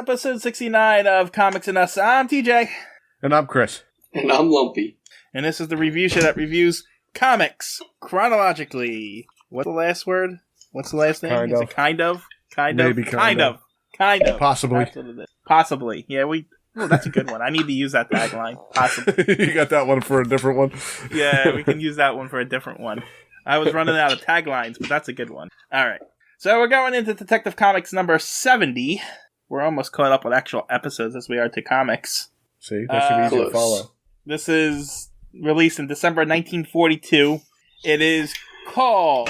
episode 69 of Comics and Us. I'm TJ. And I'm Chris. And I'm Lumpy. And this is the review show that reviews comics chronologically. What's the last word? What's the last name? Kind is of. It kind of? Kind Maybe of? Kind of. Kind of. Possibly. That's what it is. Possibly. Yeah, that's a good one. I need to use that tagline. Possibly. You got that one for a different one? Yeah, we can use that one for a different one. I was running out of taglines, but that's a good one. Alright. So we're going into Detective Comics number 70. We're almost caught up with actual episodes as we are to comics. See, that should be easy to follow. This is released in December 1942. It is called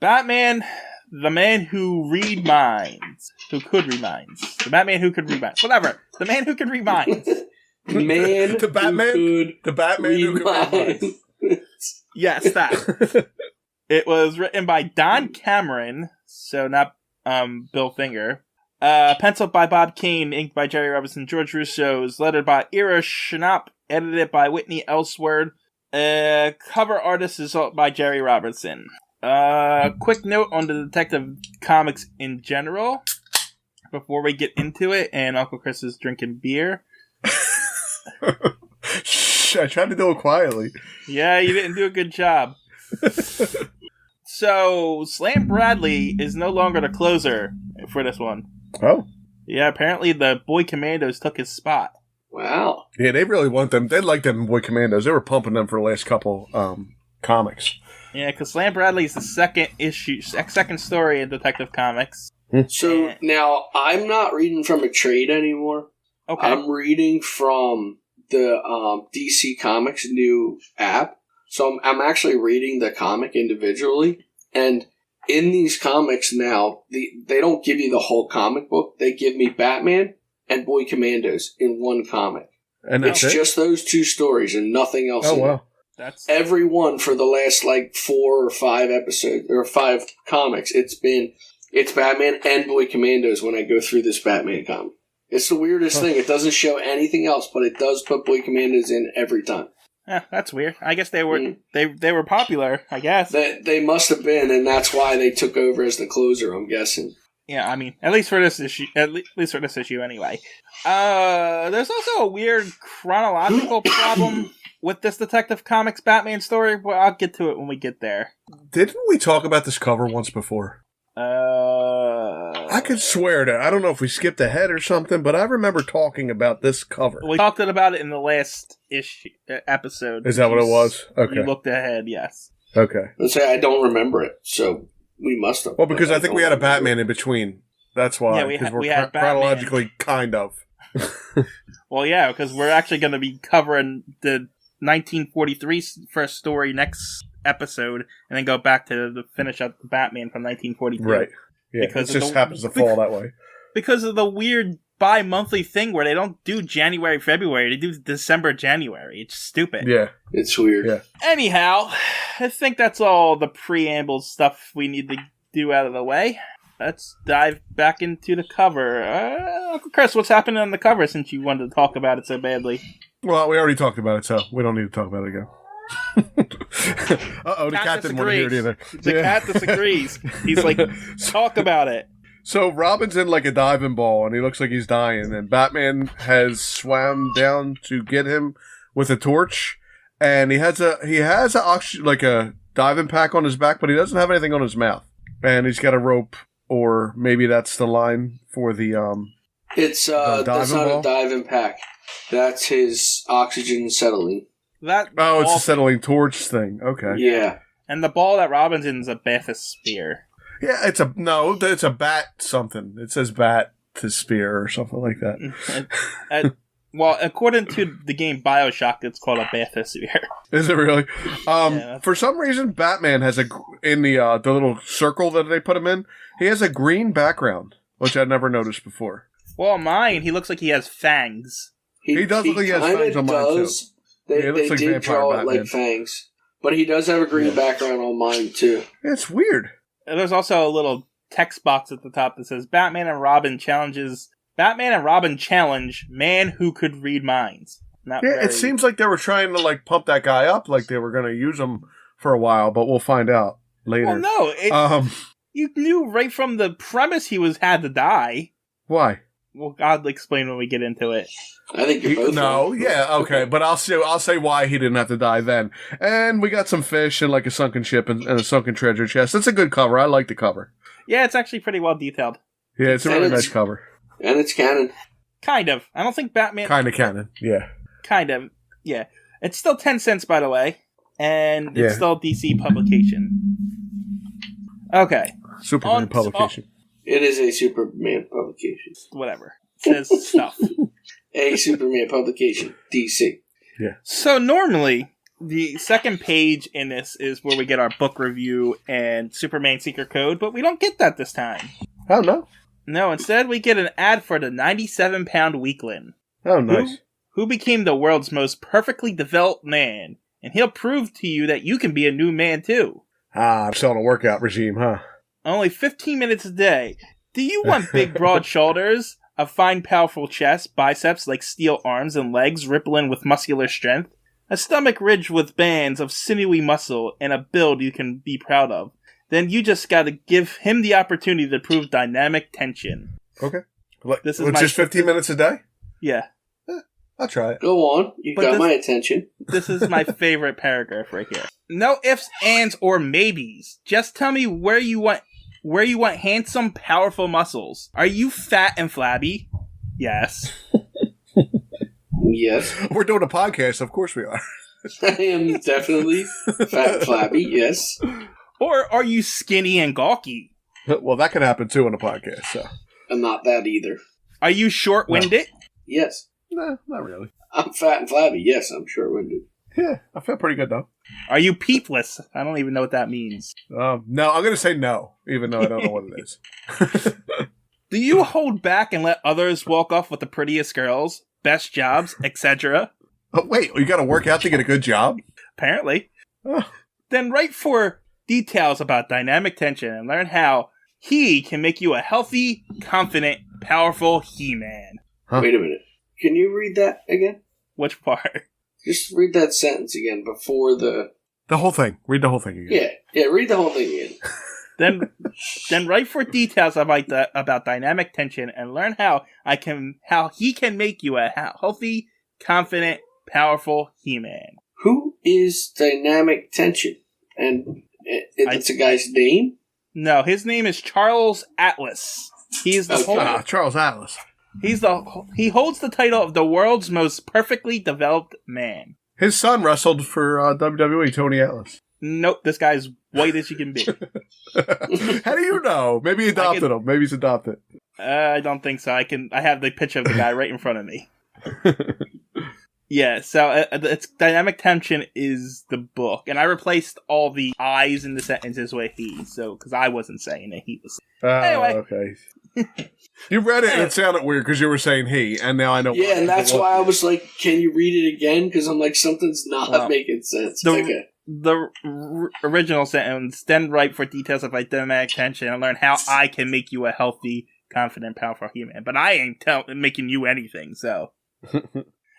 Batman, the Man Who Read Minds. Who Could Read Minds. The Batman Who Could Read Minds. Whatever. The Man Who Could Read Minds. The Batman Who Could Read Minds. Yes, that. It was written by Don Cameron, so not Bill Finger. Penciled by Bob Kane, inked by Jerry Robinson, George Russo, lettered by Ira Schnapp, edited by Whitney Ellsworth. Cover artist is by Jerry Robertson. Quick note on the Detective Comics in general, before we get into it, and Uncle Chris is drinking beer. Shh, I tried to do it quietly. Yeah, you didn't do a good job. So, Slam Bradley is no longer the closer for this one. Oh? Yeah, apparently the Boy Commandos took his spot. Wow. Yeah, they really want them. They like them Boy Commandos. They were pumping them for the last couple comics. Yeah, because Slam Bradley is the second story in Detective Comics. So, now, I'm not reading from a trade anymore. Okay. I'm reading from the DC Comics new app. So I'm actually reading the comic individually, and in these comics now, they don't give you the whole comic book. They give me Batman and Boy Commandos in one comic. And it's just those two stories and nothing else. Oh, wow. That's every one for the last 4 or 5 episodes or 5 comics. It's Batman and Boy Commandos when I go through this Batman comic. It's the weirdest thing. It doesn't show anything else, but it does put Boy Commandos in every time. That's weird. I guess they were they were popular, I guess. They must have been, and that's why they took over as the closer, I'm guessing. Yeah, I mean, at least for this issue anyway. There's also a weird chronological problem with this Detective Comics Batman story, but I'll get to it when we get there. Didn't we talk about this cover once before? I could swear to. I don't know if we skipped ahead or something, but I remember talking about this cover. We talked about it in the last episode. Is that what it was? Okay. You looked ahead, yes. Okay. Let's say I don't remember it, so we must have. Well, because I think we had a Batman in between. That's why. Yeah, we had chronologically kind of. Well, yeah, because we're actually going to be covering the 1943 first story next episode, and then go back to the finish up the Batman from 1942. Right. Yeah, because it just happens to fall that way. Because of the weird bi-monthly thing where they don't do January, February. They do December, January. It's stupid. Yeah. It's weird. Yeah. Anyhow, I think that's all the preamble stuff we need to do out of the way. Let's dive back into the cover. Uncle Chris, what's happening on the cover since you wanted to talk about it so badly? Well, we already talked about it, so we don't need to talk about it again. Uh-oh, the cat didn't want to hear it either. The cat disagrees. He's like, talk about it. So Robin's in a diving ball, and he looks like he's dying, and Batman has swam down to get him with a torch, and he has a diving pack on his back, but he doesn't have anything on his mouth. And he's got a rope, or maybe that's the line for the It's that's not ball. A diving pack. That's his oxygen acetylene. It's a acetylene torch thing. Okay. Yeah. And the ball that Robin's in is a bathysphere. Yeah, it's a bat something. It says bat to spear or something like that. Well, according to the game BioShock, it's called a bathysphere. Is it really? For some reason, Batman has in the little circle that they put him in, he has a green background, which I'd never noticed before. Well, mine, he looks like he has fangs. He does look like he has fangs on mine, too. They did draw it like fangs. But he does have a green background on mine, too. Yeah, it's weird. And there's also a little text box at the top that says, Batman and Robin challenge Man Who Could Read Minds. It seems like they were trying to pump that guy up, like they were going to use him for a while, but we'll find out later. Well, no. You knew right from the premise he had to die. Why? Well, I'll explain when we get into it. I think you're both No, wrong. yeah, okay, but I'll say why he didn't have to die then. And we got some fish and like a sunken ship and a sunken treasure chest. That's a good cover. I like the cover. Yeah, it's actually pretty well detailed. Yeah, it's a really nice cover. And it's canon. Kind of. I don't think Batman... Kind of canon, yeah. Kind of, yeah. It's still 10 cents, by the way. And it's still a DC publication. Okay. Superman publication. It is a Superman publication. Whatever. It says stuff. A Superman publication. DC. Yeah. So normally, the second page in this is where we get our book review and Superman Secret Code, but we don't get that this time. Oh, no? No, instead we get an ad for the 97-pound weakling. Oh, nice. Who became the world's most perfectly developed man, and he'll prove to you that you can be a new man too. Ah, I'm selling a workout regime, huh? Only 15 minutes a day. Do you want big, broad shoulders, a fine, powerful chest, biceps like steel arms, and legs rippling with muscular strength? A stomach ridged with bands of sinewy muscle, and a build you can be proud of? Then you just gotta give him the opportunity to prove dynamic tension. Okay. Like, This is just 15 minutes a day? Yeah. I'll try it. Go on. You got my attention. This is my favorite paragraph right here. No ifs, ands, or maybes. Just tell me where you want handsome, powerful muscles. Are you fat and flabby? Yes. Yes. We're doing a podcast, of course we are. I am definitely fat and flabby, yes. Or are you skinny and gawky? Well, that could happen too on a podcast, so. I'm not that either. Are you short-winded? Yes. No, not really. I'm fat and flabby, yes, I'm short-winded. Yeah, I feel pretty good though. Are you peepless? I don't even know what that means. No, I'm going to say no, even though I don't know what it is. Do you hold back and let others walk off with the prettiest girls, best jobs, etc.? Oh, wait, you got to work out to get a good job? Apparently. Oh. Then write for details about dynamic tension and learn how he can make you a healthy, confident, powerful He-Man. Huh? Wait a minute. Can you read that again? Which part? Just read that sentence again before the... The whole thing. Read the whole thing again. Yeah, read the whole thing again. Then write for details about dynamic tension and learn how he can make you a healthy, confident, powerful He-Man. Who is Dynamic Tension? And it's a guy's name? No, his name is Charles Atlas. He's the Charles Atlas. He holds the title of the world's most perfectly developed man. His son wrestled for WWE, Tony Atlas. Nope, this guy's white as you can be. How do you know? Maybe he adopted him. Maybe he's adopted. I don't think so. I have the picture of the guy right in front of me. Yeah, so it's Dynamic Tension is the book, and I replaced all the I's in the sentences with he, so because I wasn't saying it, he was. Anyway, okay. You read it and it sounded weird because you were saying he, and now I know. Yeah, and that's why I was like, "Can you read it again?" Because I'm like, something's not making sense. The original sentence, then write for details of dynamic tension and learn how I can make you a healthy, confident, powerful human. But I ain't making you anything, so.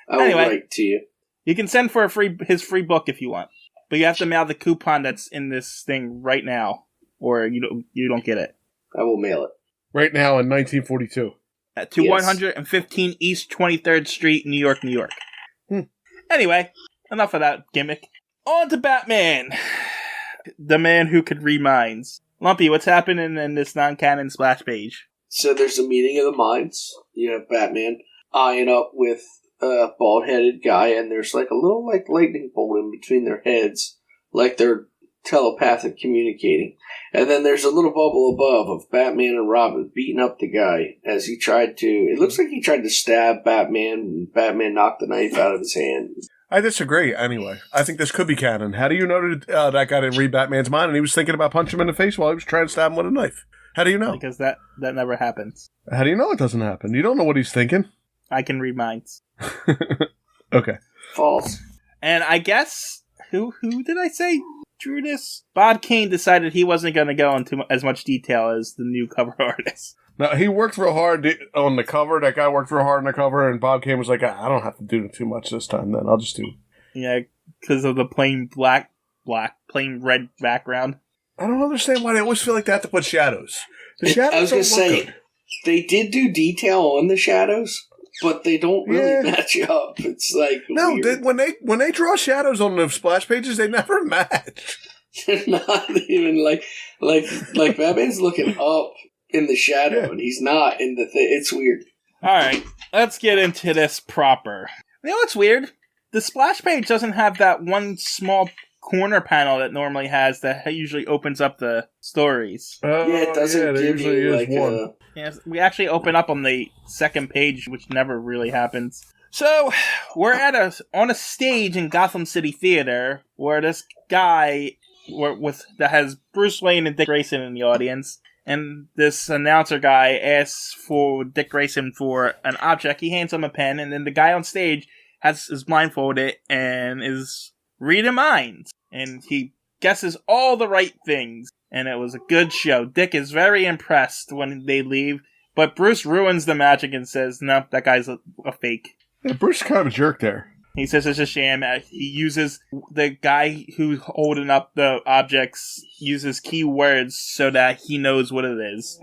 I will write to you. You can send for his free book if you want, but you have to mail the coupon that's in this thing right now, or you don't get it. I will mail it right now in 1942 to 115 East 23rd Street, New York, New York. Anyway, enough of that gimmick. On to Batman, the man who could read minds. Lumpy, what's happening in this non-canon splash page? So there's a meeting of the minds. You have Batman eyeing up with a bald-headed guy, and there's like a little lightning bolt in between their heads, like they're telepathic communicating. And then there's a little bubble above of Batman and Robin beating up the guy as he tried to... It looks like he tried to stab Batman, and Batman knocked the knife out of his hand. I disagree, anyway. I think this could be canon. How do you know that guy didn't read Batman's mind and he was thinking about punching him in the face while he was trying to stab him with a knife? How do you know? Because that never happens. How do you know it doesn't happen? You don't know what he's thinking. I can read minds. Okay. False. And I guess... Who did I say drew this? Bob Kane decided he wasn't going to go into as much detail as the new cover artist. No, he worked real hard on the cover. That guy worked real hard on the cover, and Bob Kane was like, I don't have to do too much this time, then. I'll just do... Yeah, because of the plain plain red background. I don't understand why they always feel like they have to put shadows. The shadows I was going to say, they did do detail on the shadows, but they don't really match up. It's like when they draw shadows on the splash pages, they never match. They're not even like Batman's looking up in the shadow, and he's not in the thing. It's weird. All right, let's get into this proper. You know what's weird? The splash page doesn't have that one small corner panel that normally has that usually opens up the stories. It doesn't give you like one. Yes, we actually open up on the second page, which never really happens. So we're on a stage in Gotham City Theater where this guy that has Bruce Wayne and Dick Grayson in the audience, and this announcer guy asks for Dick Grayson for an object. He hands him a pen, and then the guy on stage is blindfolded and is reading minds, and he guesses all the right things, and it was a good show. Dick is very impressed when they leave, but Bruce ruins the magic and says, no, that guy's a fake. Yeah, Bruce is kind of a jerk there. He says it's a sham. He uses the guy who's holding up the objects, uses key words so that he knows what it is.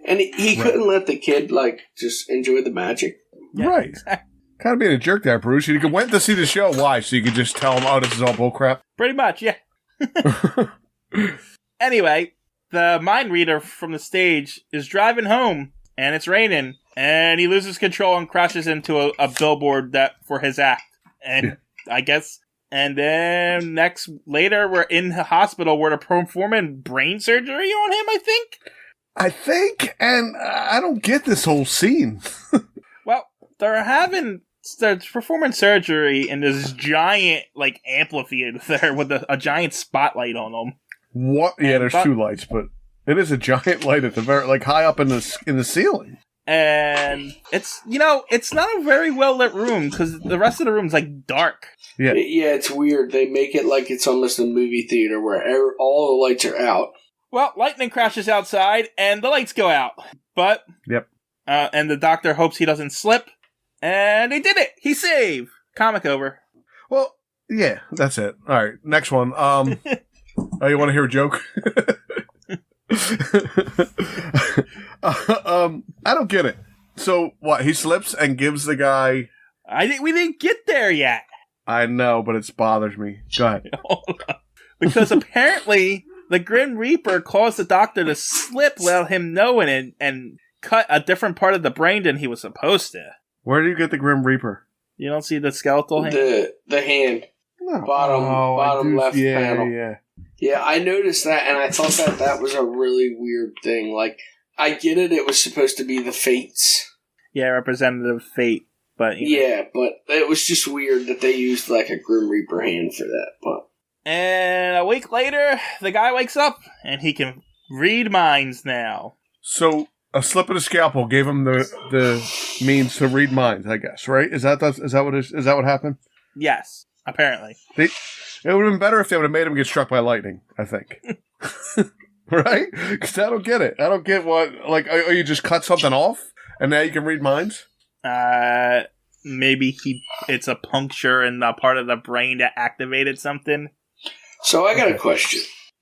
And he couldn't let the kid, just enjoy the magic. Yeah, right. Exactly. Kind of being a jerk there, Bruce. You went to see the show. Why? So you could just tell him, oh, this is all bullcrap? Pretty much, yeah. Anyway, the mind reader from the stage is driving home, and it's raining, and he loses control and crashes into a billboard for his act. And I guess, and then later we're in the hospital where they're performing brain surgery on him, I think, and I don't get this whole scene. Well, they're performing surgery in this giant, amphitheater with a giant spotlight on them. What? Yeah, there's two lights, but it is a giant light at the very, high up in the ceiling. And it's not a very well lit room because the rest of the room's dark. Yeah. Yeah, it's weird. They make it like it's almost a movie theater where all the lights are out. Well, lightning crashes outside and the lights go out. But yep. And the doctor hopes he doesn't slip, and he did it. He saved. Comic over. Well, yeah, that's it. All right, next one. Oh, you want to hear a joke? I don't get it. So what? He slips and gives the guy. We didn't get there yet. I know, but it bothers me. Go ahead. Because apparently the Grim Reaper caused the doctor to slip without him knowing and cut a different part of the brain than he was supposed to. Where do you get the Grim Reaper? You don't see the skeletal hand? The hand. No. Bottom left panel. Yeah. Yeah, I noticed that, and I thought that was a really weird thing. I get it, it was supposed to be the Fates. Yeah, representative Fate. But yeah, but it was just weird that they used, a Grim Reaper hand for that. But and a week later, the guy wakes up, and he can read minds now. So, a slip of the scalpel gave him the means to read minds, I guess, right? Is that what happened? Yes, apparently. It would have been better if they would have made him get struck by lightning, I think. Right? Because I don't get it. I don't get what, you just cut something off, and now you can read minds? Maybe it's a puncture in the part of the brain that activated something. So I got a question.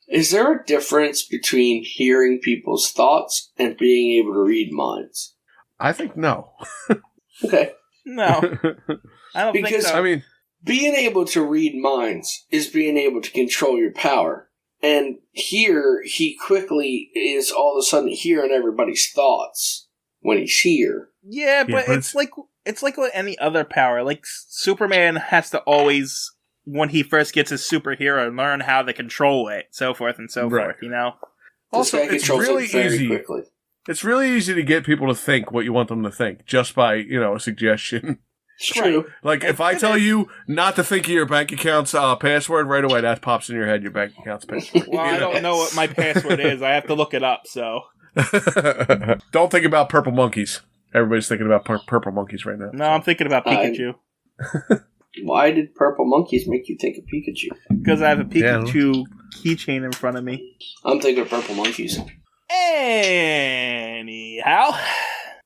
Is there a difference between hearing people's thoughts and being able to read minds? I think no. Okay. No. I don't think so. I mean, being able to read minds is being able to control your power. And here, he quickly is all of a sudden hearing everybody's thoughts when he's here. Yeah, but it's like any other power. Superman has to always, when he first gets his superhero, learn how to control it, so forth and so forth, Also, it's really easy. Quickly. It's really easy to get people to think what you want them to think, just by, a suggestion. It's true. If I tell you not to think of your bank account's password right away, that pops in your head, your bank account's password. Well, I don't know what my password is. I have to look it up, so. Don't think about purple monkeys. Everybody's thinking about purple monkeys right now. No, I'm thinking about Pikachu. Why did purple monkeys make you think of Pikachu? Because I have a Pikachu keychain in front of me. I'm thinking of purple monkeys. Anyhow.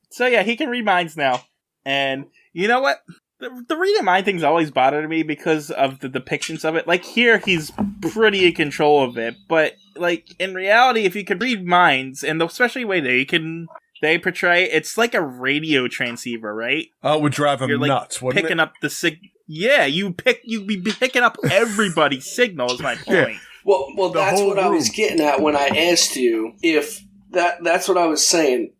So yeah, he can read minds now. And you know what? The reading mind thing's always bothered me because of the depictions of it. Here, he's pretty in control of it. But, in reality, if you could read minds, and especially the way that he can they portray, it's like a radio transceiver, right? Oh, it would drive him You're like nuts, wouldn't picking it? up the Yeah, you'd be picking up everybody's signal. Is my point. Yeah. Well, that's whole what I was room. getting at when I asked you if that's what I was saying.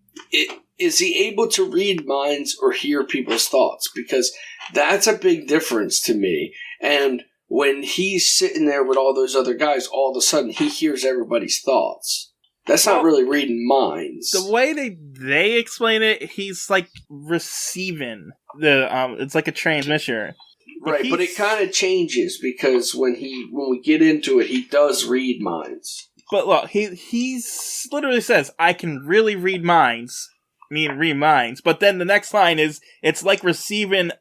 Is he able to read minds or hear people's thoughts? Because that's a big difference to me. And when he's sitting there with all those other guys, all of a sudden he hears everybody's thoughts. That's not really reading minds. The way they explain it, he's like receiving it's like a transmitter. Right, but it kind of changes because when we get into it, he does read minds. But look, he's literally says, "I can really read minds," read minds. But then the next line is, "It's like receiving,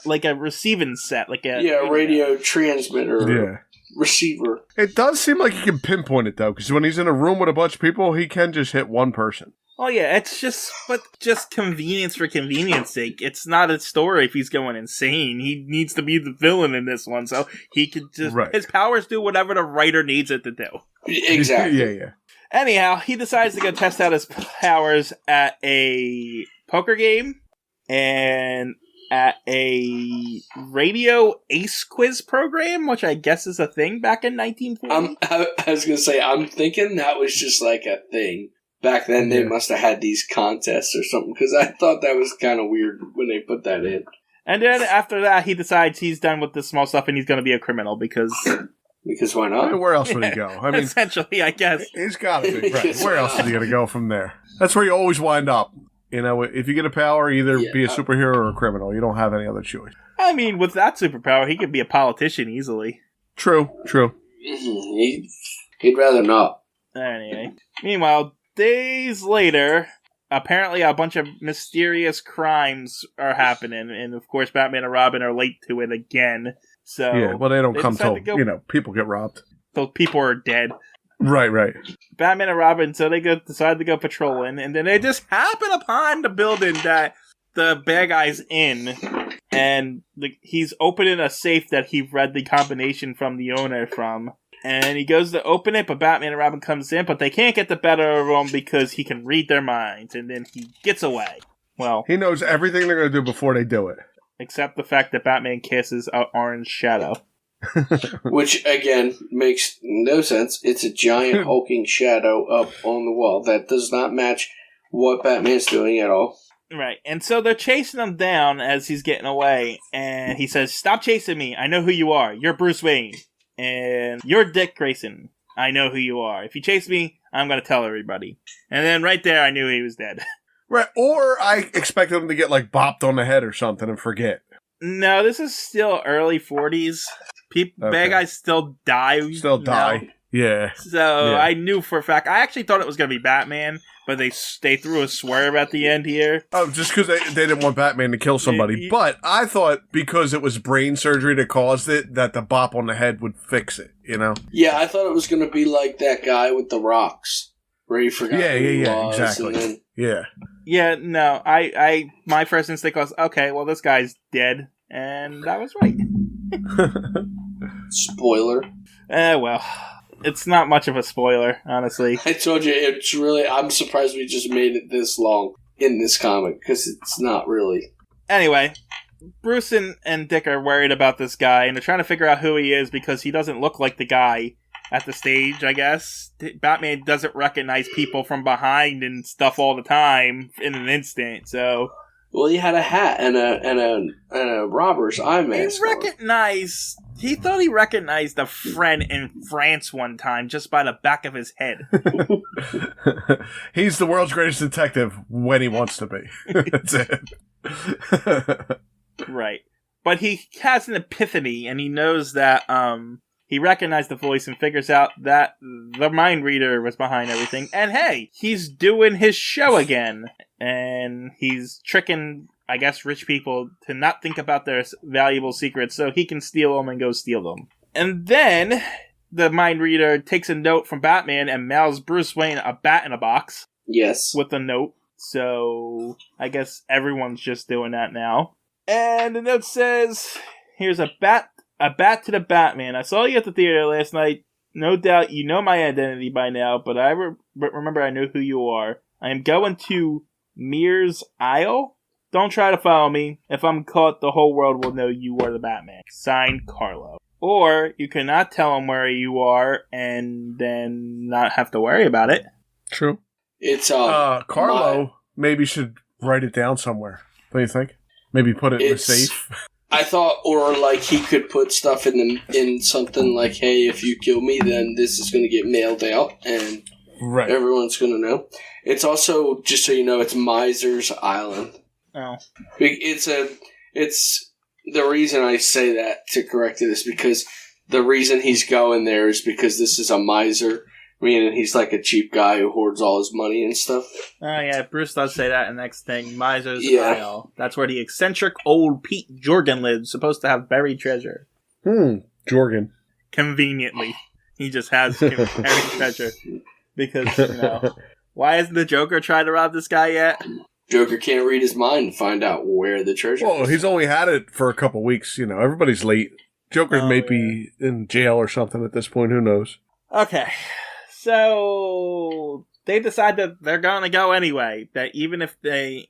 like a receiving set, like a radio transmitter, Yeah. receiver." It does seem like he can pinpoint it, though, because when he's in a room with a bunch of people, he can just hit one person. Oh yeah, it's just convenience for convenience sake. It's not a story if he's going insane. He needs to be the villain in this one, so he could just his powers do whatever the writer needs it to do. Exactly. Yeah. Anyhow, he decides to go test out his powers at a poker game and at a radio ace quiz program, which I guess is a thing back in 1940. I was going to say, I'm thinking that was just like a thing. Back then, they must have had these contests or something, because I thought that was kind of weird when they put that in. And then after that, he decides he's done with the small stuff and he's going to be a criminal because... Because why not? I mean, where else would he go? I mean, essentially, I guess. He's got to be. Right. Where else is he going to go from there? That's where you always wind up. You know, if you get a power, either be a superhero or a criminal. You don't have any other choice. I mean, with that superpower, he could be a politician easily. True. He'd rather not. Anyway. Meanwhile, days later, apparently a bunch of mysterious crimes are happening, and of course Batman and Robin are late to it again. So yeah, well, they don't come till, people get robbed. So people are dead. Right. Batman and Robin, so they decide to go patrolling, and then they just happen upon the building that the bad guy's in, and he's opening a safe that he read the combination from the owner from. And he goes to open it, but Batman and Robin comes in, but they can't get the better of him because he can read their minds, and then he gets away. Well, he knows everything they're going to do before they do it. Except the fact that Batman kisses an orange shadow. Which, again, makes no sense. It's a giant hulking shadow up on the wall. That does not match what Batman's doing at all. Right, and so they're chasing him down as he's getting away, and he says, "Stop chasing me, I know who you are. You're Bruce Wayne. And you're Dick Grayson. I know who you are. If you chase me, I'm going to tell everybody." And then right there, I knew he was dead. Right, or I expected him to get, bopped on the head or something and forget. No, this is still early 40s. Bad guys still die. Still die. Yeah. So I knew for a fact. I actually thought it was going to be Batman, but they threw a swerve at the end here. Oh, just because they didn't want Batman to kill somebody. But I thought because it was brain surgery that caused it, that the bop on the head would fix it, you know? Yeah, I thought it was going to be like that guy with the rocks, where he forgot who he was. Exactly. Yeah, no, my first instinct was, okay, well, this guy's dead, and I was right. Spoiler. Well, it's not much of a spoiler, honestly. I told you, I'm surprised we just made it this long in this comic, because it's not really. Anyway, Bruce and Dick are worried about this guy, and they're trying to figure out who he is because he doesn't look like the guy at the stage, I guess. Batman doesn't recognize people from behind and stuff all the time in an instant, so... Well, he had a hat and a robber's eye mask. He thought he recognized a friend in France one time just by the back of his head. He's the world's greatest detective when he wants to be. That's it. Right. But he has an epiphany, and he knows that he recognized the voice and figures out that the mind reader was behind everything. And hey, he's doing his show again. And he's tricking, I guess, rich people to not think about their valuable secrets so he can steal them and go steal them. And then the mind reader takes a note from Batman and mails Bruce Wayne a bat in a box. Yes. With a note. So I guess everyone's just doing that now. And the note says, "Here's a bat to the Batman. I saw you at the theater last night. No doubt you know my identity by now, but I remember I know who you are. I am going to Mears Isle. Don't try to follow me. If I'm caught, the whole world will know you are the Batman. Signed, Carlo. Or you cannot tell him where you are and then not have to worry about it. True. It's Carlo maybe should write it down somewhere. What do you think? Maybe put it in the safe. I thought, or like he could put stuff in something like, "Hey, if you kill me, then this is going to get mailed out, and everyone's going to know." It's also, just so you know, it's Miser's Island. Oh, it's the reason I say that to correct it is because the reason he's going there is because this is a miser. Meaning he's like a cheap guy who hoards all his money and stuff. Oh, yeah, Bruce does say that in the next thing. Miser's Isle. That's where the eccentric old Pete Jorgen lives, supposed to have buried treasure. Jorgen. Conveniently. He just has buried treasure. Because, why hasn't the Joker tried to rob this guy yet? Joker can't read his mind and find out where the treasure is. Well, he's only had it for a couple weeks, everybody's late. Joker may be in jail or something at this point, who knows? Okay. So they decide that they're going to go anyway. That even if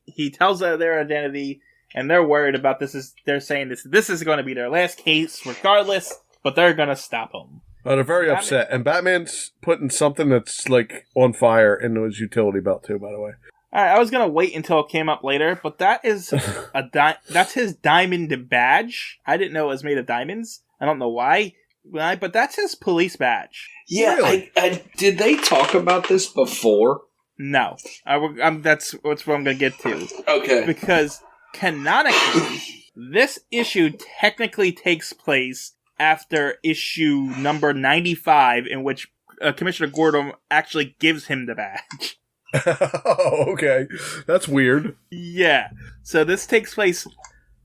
he tells them their identity and they're worried about they're saying this is going to be their last case regardless, but they're going to stop him. Oh, they're very upset. And Batman's putting something that's like on fire into his utility belt too, by the way. All right, I was going to wait until it came up later, but that is that's his diamond badge. I didn't know it was made of diamonds. I don't know why. But that's his police badge. Yeah, really? Did they talk about this before? No. That's what I'm going to get to. Okay. Because canonically, this issue technically takes place after issue number 95, in which Commissioner Gordon actually gives him the badge. Oh, okay. That's weird. Yeah. So this takes place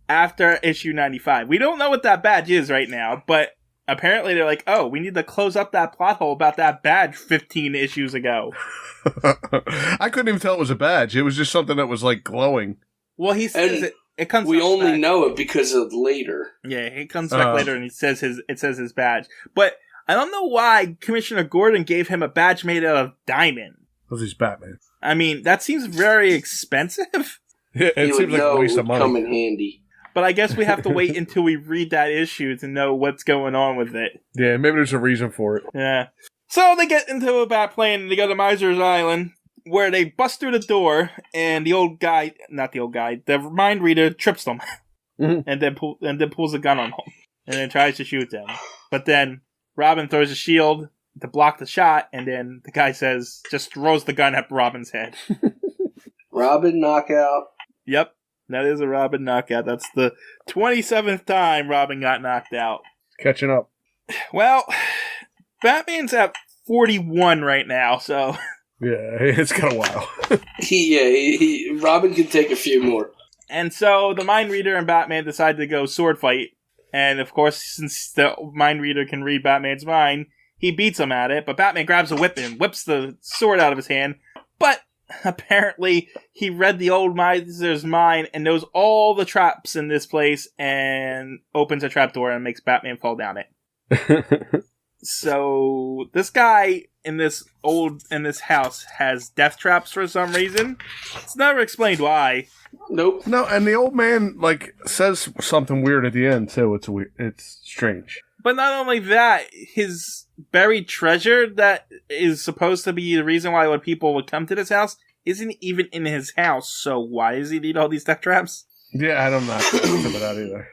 after issue 95. We don't know what that badge is right now, but apparently they're like, oh, we need to close up that plot hole about that badge 15 issues ago. I couldn't even tell it was a badge. It was just something that was like glowing. Well, he says it comes. We only back. Know it because of later. Yeah, he comes back later and it says his badge. But I don't know why Commissioner Gordon gave him a badge made out of diamond. Because he's Batman. I mean, that seems very expensive. Yeah, it seems like a waste of money. Come in handy. But I guess we have to wait until we read that issue to know what's going on with it. Yeah, maybe there's a reason for it. Yeah. So they get into a bat plane and they go to Miser's Island, where they bust through the door, and the mind reader trips them, and then pulls a gun on him, and then tries to shoot them. But then Robin throws a shield to block the shot, and then the guy just throws the gun at Robin's head. Robin knockout. Yep. That is a Robin knockout. That's the 27th time Robin got knocked out. Catching up. Well, Batman's at 41 right now, so... Yeah, it's got a while. Robin can take a few more. And so the Mind Reader and Batman decide to go sword fight. And of course, since the Mind Reader can read Batman's mind, he beats him at it. But Batman grabs a whip and whips the sword out of his hand. But... apparently, he read the old miser's mind and knows all the traps in this place and opens a trapdoor and makes Batman fall down it. So, this guy in this house has death traps for some reason. It's never explained why. Nope. No, and the old man, says something weird at the end, too. It's weird. It's strange. But not only that, his buried treasure that is supposed to be the reason why people would come to this house isn't even in his house. So why does he need all these death traps? Yeah, I don't know about that either.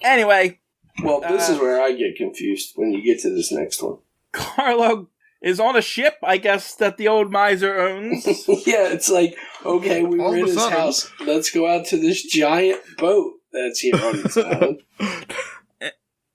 Anyway. Well, this is where I get confused when you get to this next one. Carlo is on a ship, I guess, that the old miser owns. Yeah, it's like, okay, we were in his house. Let's go out to this giant boat that's here on this island.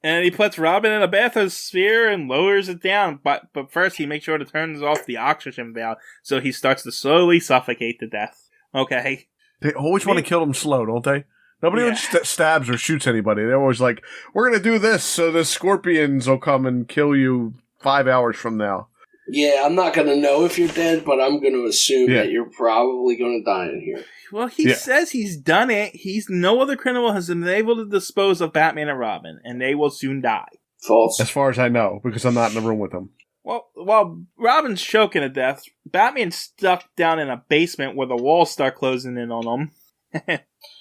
And he puts Robin in a bathysphere and lowers it down. But first he makes sure to turn off the oxygen valve, so he starts to slowly suffocate to death. Okay. They always want to kill him slow, don't they? Nobody stabs or shoots anybody. They're always like, we're going to do this so the scorpions will come and kill you 5 hours from now. Yeah, I'm not going to know if you're dead, but I'm going to assume that you're probably going to die in here. Well, he says he's done it. No other criminal has been able to dispose of Batman and Robin, and they will soon die. False. As far as I know, because I'm not in the room with them. Well, while Robin's choking to death, Batman's stuck down in a basement where the walls start closing in on him.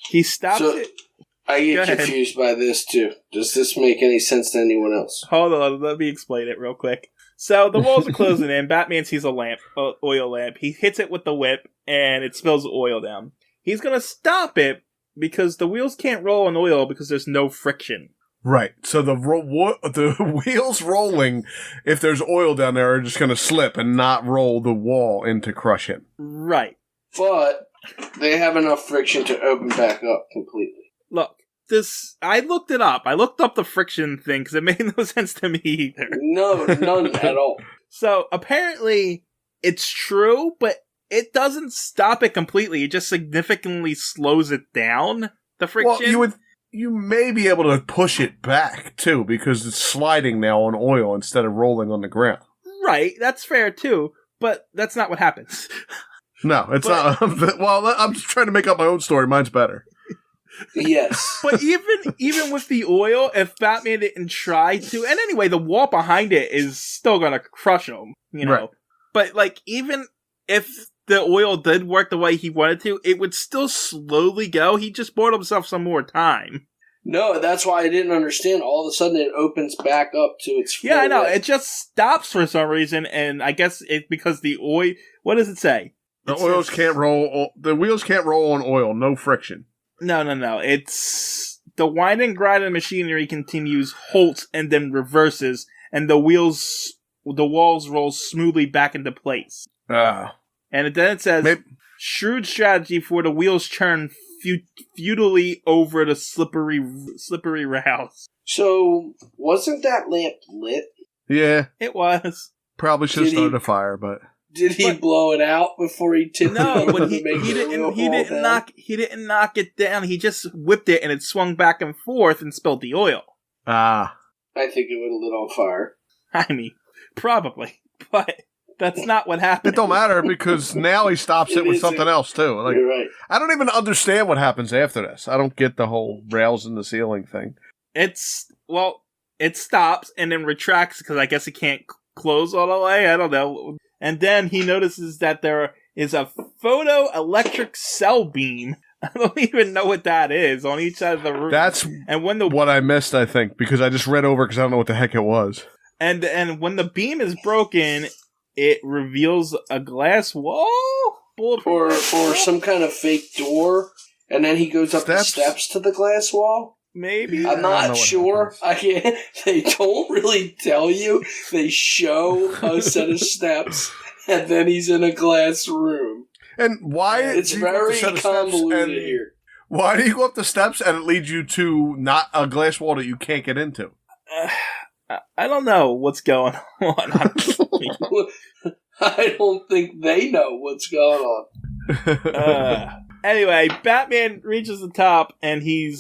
He stops it. I get confused by this, too. Does this make any sense to anyone else? Hold on, let me explain it real quick. So, the walls are closing in. Batman sees a oil lamp. He hits it with the whip, and it spills oil down. He's gonna stop it, because the wheels can't roll on oil because there's no friction. Right. So the wheels rolling, if there's oil down there, are just going to slip and not roll the wall in to crush him. Right. But they have enough friction to open back up completely. Look, I looked it up. I looked up the friction thing because it made no sense to me either. No, none at all. So apparently it's true, but it doesn't stop it completely. It just significantly slows it down, the friction. Well, you may be able to push it back, too, because it's sliding now on oil instead of rolling on the ground. Right, that's fair, too, but that's not what happens. No, it's not. Well, I'm just trying to make up my own story. Mine's better. Yes. But even with the oil, if Batman didn't try to... And anyway, the wall behind it is still gonna crush him, you know? Right. But, like, even if the oil did work the way he wanted to, it would still slowly go. He just bought himself some more time. No, that's why I didn't understand. All of a sudden, it opens back up to its full. Yeah, I know. It just stops for some reason, and I guess it's because the oil... What does it say? The wheels can't roll on oil. No friction. No. It's... The wind and grind of the machinery continues, halts, and then reverses, and the walls roll smoothly back into place. And then it says, shrewd strategy for the wheels turn futilely over the slippery rails. So, wasn't that lamp lit? Yeah. It was. Probably should have started a fire, but... Did he blow it out before he tipped it? No, but he didn't knock it down. He just whipped it and it swung back and forth and spilled the oil. I think it would have lit on fire. I mean, probably. But... That's not what happened. It don't matter because now he stops it with something else too. Like, you're right. I don't even understand what happens after this. I don't get the whole rails in the ceiling thing. It stops and then retracts because I guess it can't close all the way. I don't know. And then he notices that there is a photoelectric cell beam. I don't even know what that is on each side of the room. That's what I missed, I think, because I just read over because I don't know what the heck it was. And when the beam is broken, it reveals a glass wall? Or some kind of fake door, and then he goes up the steps to the glass wall? Maybe. I'm not sure. They don't really tell you. They show a set of steps, and then he's in a glass room. And why? It's very convoluted here. Why do you go up the steps and it leads you to not a glass wall that you can't get into? I don't know what's going on. I don't think they know what's going on. Anyway, Batman reaches the top and he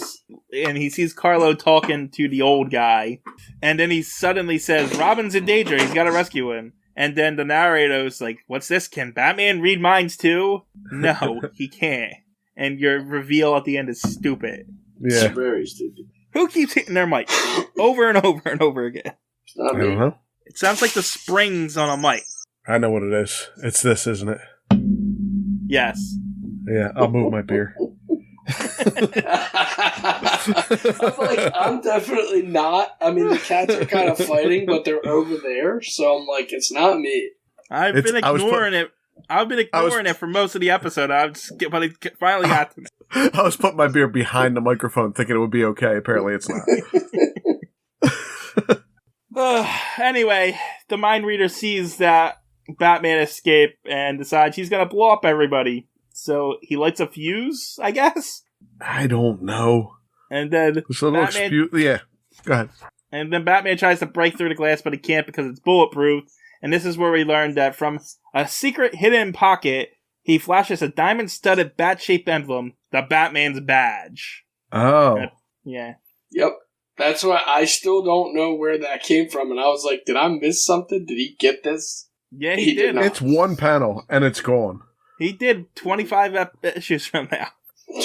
sees Carlo talking to the old guy, and then he suddenly says, "Robin's in danger. He's got to rescue him." And then the narrator's like, "What's this? Can Batman read minds too?" No, he can't. And your reveal at the end is stupid. Yeah, it's very stupid. Who keeps hitting their mic over and over and over again? It's not me. I don't know. It sounds like the springs on a mic. I know what it is. It's this, isn't it? Yes. Yeah, I'll move my beer. I'm definitely not. I mean, the cats are kind of fighting, but they're over there, so I'm like, it's not me. I've been ignoring it. I've been ignoring it for most of the episode. But it finally got to me. I was putting my beer behind the microphone thinking it would be okay. Apparently it's not. Anyway, the mind reader sees that Batman escaped and decides he's going to blow up everybody. So he lights a fuse, I guess? I don't know. And then yeah, go ahead. And then Batman tries to break through the glass, but he can't because it's bulletproof. And this is where we learned that from a secret hidden pocket, he flashes a diamond-studded bat-shaped emblem, the Batman's badge. Oh. Yeah. Yep. That's why I still don't know where that came from. And I was like, did I miss something? Did he get this? Yeah, he did. It's one panel, and it's gone. He did 25 issues from now.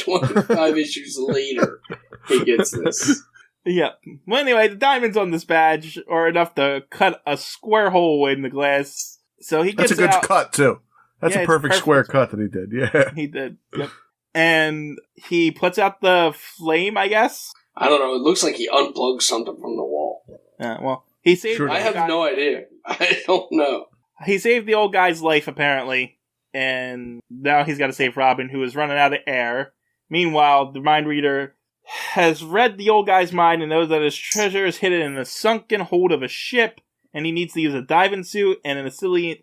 25 issues later, he gets this. Yeah. Well, anyway, the diamonds on this badge are enough to cut a square hole in the glass. So he gets That's a good cut, too. That's a perfect square cut that he did. Yeah. He did. Yep. And he puts out the flame, I guess? I don't know. It looks like he unplugged something from the wall. Well, he saved. Sure. I have no idea. I don't know. He saved the old guy's life, apparently, and now he's got to save Robin, who is running out of air. Meanwhile, the mind reader has read the old guy's mind and knows that his treasure is hidden in the sunken hold of a ship, and he needs to use a diving suit and an acetylene.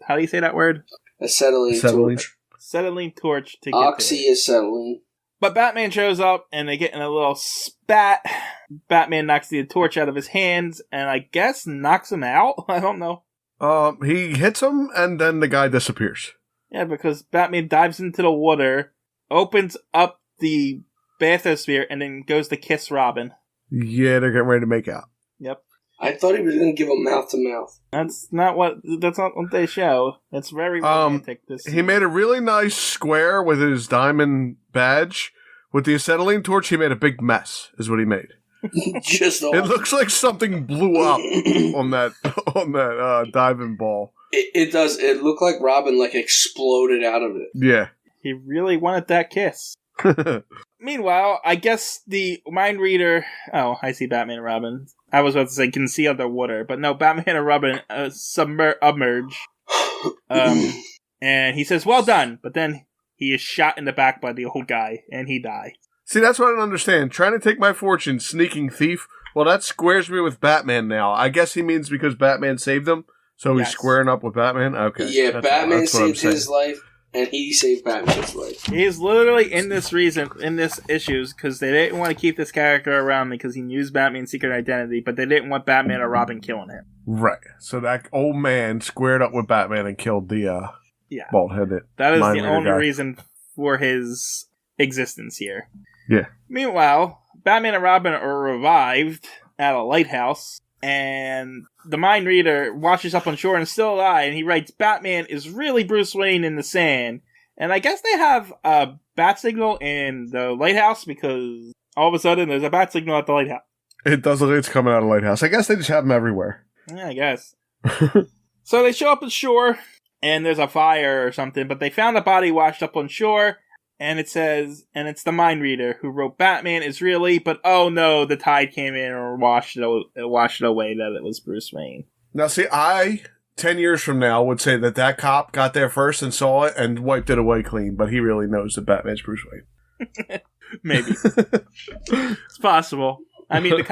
How do you say that word? Acetylene torch. Acetylene torch to get Oxyacetylene. But Batman shows up, and they get in a little spat. Batman knocks the torch out of his hands, and I guess knocks him out? I don't know. He hits him, and then the guy disappears. Yeah, because Batman dives into the water, opens up the bathysphere, and then goes to kiss Robin. Yeah, they're getting ready to make out. Yep. I thought he was going to give him mouth to mouth. That's not what they show. It's very romantic. He made a really nice square with his diamond badge. With the acetylene torch, he made a big mess, is what he made. It looks like something blew up on that diving ball. It does. It looked like Robin exploded out of it. Yeah. He really wanted that kiss. Meanwhile, I guess the mind reader... Oh, I see Batman and Robin. I was about to say can see underwater, but no, Batman and Robin submerge. And he says, well done, but then he is shot in the back by the old guy, and he dies. See, that's what I don't understand. Trying to take my fortune, sneaking thief. Well, that squares me with Batman now. I guess he means because Batman saved him, so he's squaring up with Batman? Okay. Yeah, Batman saved his life. And he saved Batman's life. He's literally in this issues because they didn't want to keep this character around because he knew Batman's secret identity, but they didn't want Batman or Robin killing him. Right. So that old man squared up with Batman and killed the bald-headed. That is the only reason for his existence here. Yeah. Meanwhile, Batman and Robin are revived at a lighthouse. And the mind reader washes up on shore and is still alive, and he writes, Batman is really Bruce Wayne in the sand. And I guess they have a bat signal in the lighthouse, because all of a sudden there's a bat signal at the lighthouse. It does look like it's coming out of the lighthouse. I guess they just have them everywhere. Yeah, I guess. So they show up at shore, and there's a fire or something, but they found a body washed up on shore, and it says, and it's the mind reader who wrote Batman is really, but oh no, the tide came in or washed it away that it was Bruce Wayne. Now see, 10 years from now, would say that cop got there first and saw it and wiped it away clean, but he really knows that Batman's Bruce Wayne. Maybe. It's possible. I mean,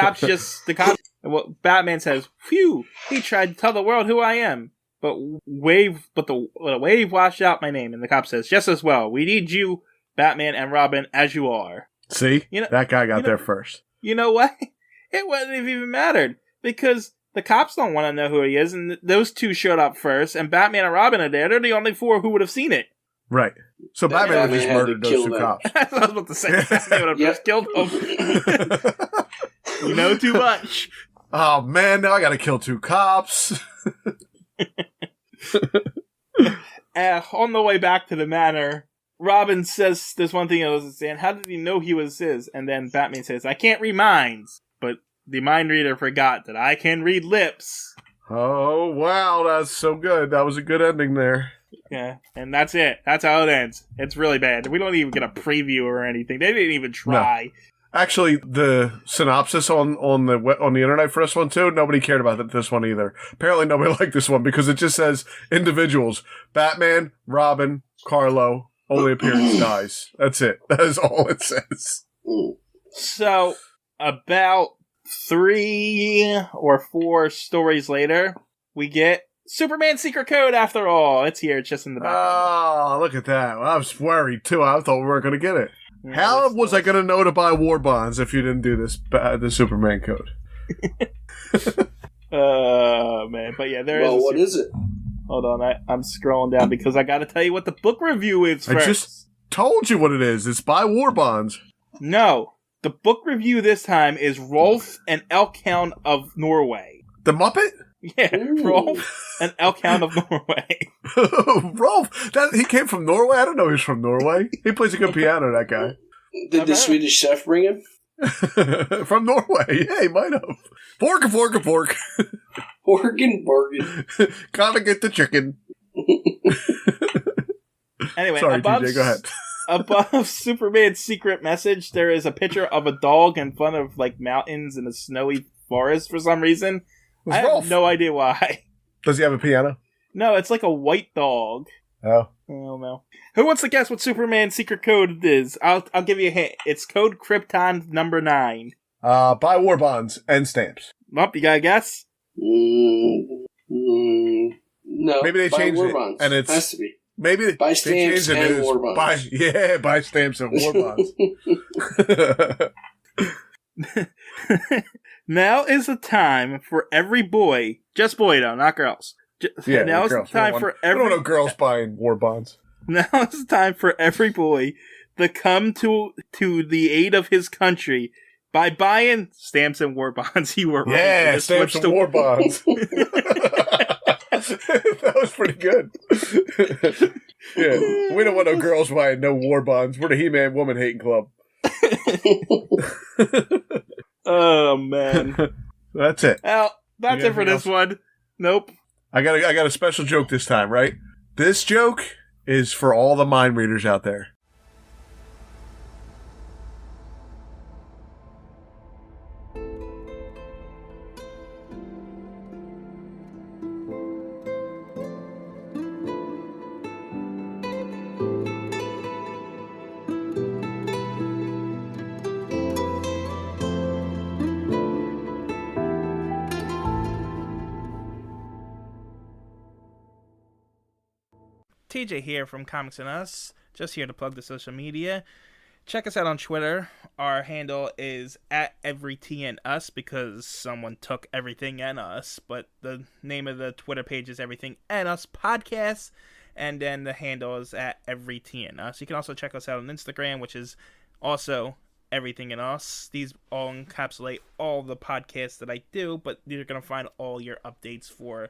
Batman says, phew, he tried to tell the world who I am. But the wave washed out my name, and the cop says, just as well, we need you, Batman and Robin, as you are. See? That guy got there first. You know what? It wouldn't have even mattered, because the cops don't want to know who he is, and those two showed up first, and Batman and Robin are there. They're the only four who would have seen it. Right. So Batman would just murdered those two cops. That's what I was about to say. Batman would have just killed them. You know too much. Oh, man, now I gotta kill two cops. On the way back to the manor, Robin says there's one thing I was saying. How did he know he was his? And then Batman says, I can't read minds. But the mind reader forgot that I can read lips. Oh, wow. That's so good. That was a good ending there. Yeah, and that's it. That's how it ends. It's really bad. We don't even get a preview or anything. They didn't even try. No. Actually, the synopsis on the internet for this one, too, nobody cared about this one either. Apparently nobody liked this one because it just says individuals. Batman, Robin, Carlo, only appearance dies. That's it. That is all it says. So, about 3 or 4 stories later, we get Superman's secret code after all. It's here. It's just in the background. Oh, look at that. Well, I was worried, too. I thought we weren't going to get it. Yeah, how was I going to know to buy war bonds if you didn't do the Superman code? Man. But yeah, there is. Well, what is it? Hold on. I'm scrolling down because I got to tell you what the book review is first. I just told you what it is. It's buy war bonds. No. The book review this time is Rolf and Elkhound of Norway. The Muppet? Yeah, ooh. Rolf and Elkhound of Norway. Rolf? He came from Norway? I don't know he was from Norway. He plays a good piano, that guy. Did the Swedish chef bring him? From Norway. Yeah, he might have. Pork. Pork and bargain. Gotta get the chicken. Anyway, Sorry, TJ, go ahead. Above Superman's secret message, there is a picture of a dog in front of like mountains in a snowy forest for some reason. It's I Rolf. have no idea why. Does he have a piano? No, it's like a white dog. Oh. I don't know. Who wants to guess what Superman's secret code is? I'll give you a hint. It's code Krypton number 9. Buy war bonds and stamps. Well, you gotta guess? No. Maybe they buy changed war it, bonds. and it's- Has to be. Maybe Buy they stamps changed it and as war bonds. buy stamps and war bonds. Now is the time for every boy, just boy though, not girls. Yeah, now is the girls. time for I every. don't know girls buying war bonds. Now is the time for every boy to come to the aid of his country by buying stamps and war bonds. You were right. Yeah, Just stamps switched and to- war bonds. That was pretty good. Yeah, we don't want no girls buying no war bonds. We're the He-Man woman hating club. Oh man. That's it. Well, that's it for this one. Nope. I got a special joke this time, right? This joke is for all the mind readers out there. TJ here from Comics and Us, just here to plug the social media. Check us out on Twitter. Our handle is @EveryTNUs because someone took everything and us, but the name of the Twitter page is Everything and Us Podcast, and then the handle is @EveryTNUs. You can also check us out on Instagram, which is also Everything and Us. These all encapsulate all the podcasts that I do, but you're going to find all your updates for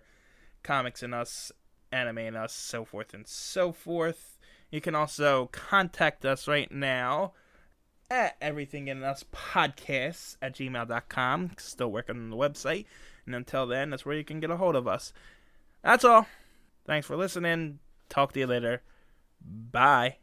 Comics and Us, Anime and Us, so forth and so forth. You can also contact us right now at everythinginUspodcasts@gmail.com. Still working on the website. And until then, that's where you can get a hold of us. That's all. Thanks for listening. Talk to you later. Bye.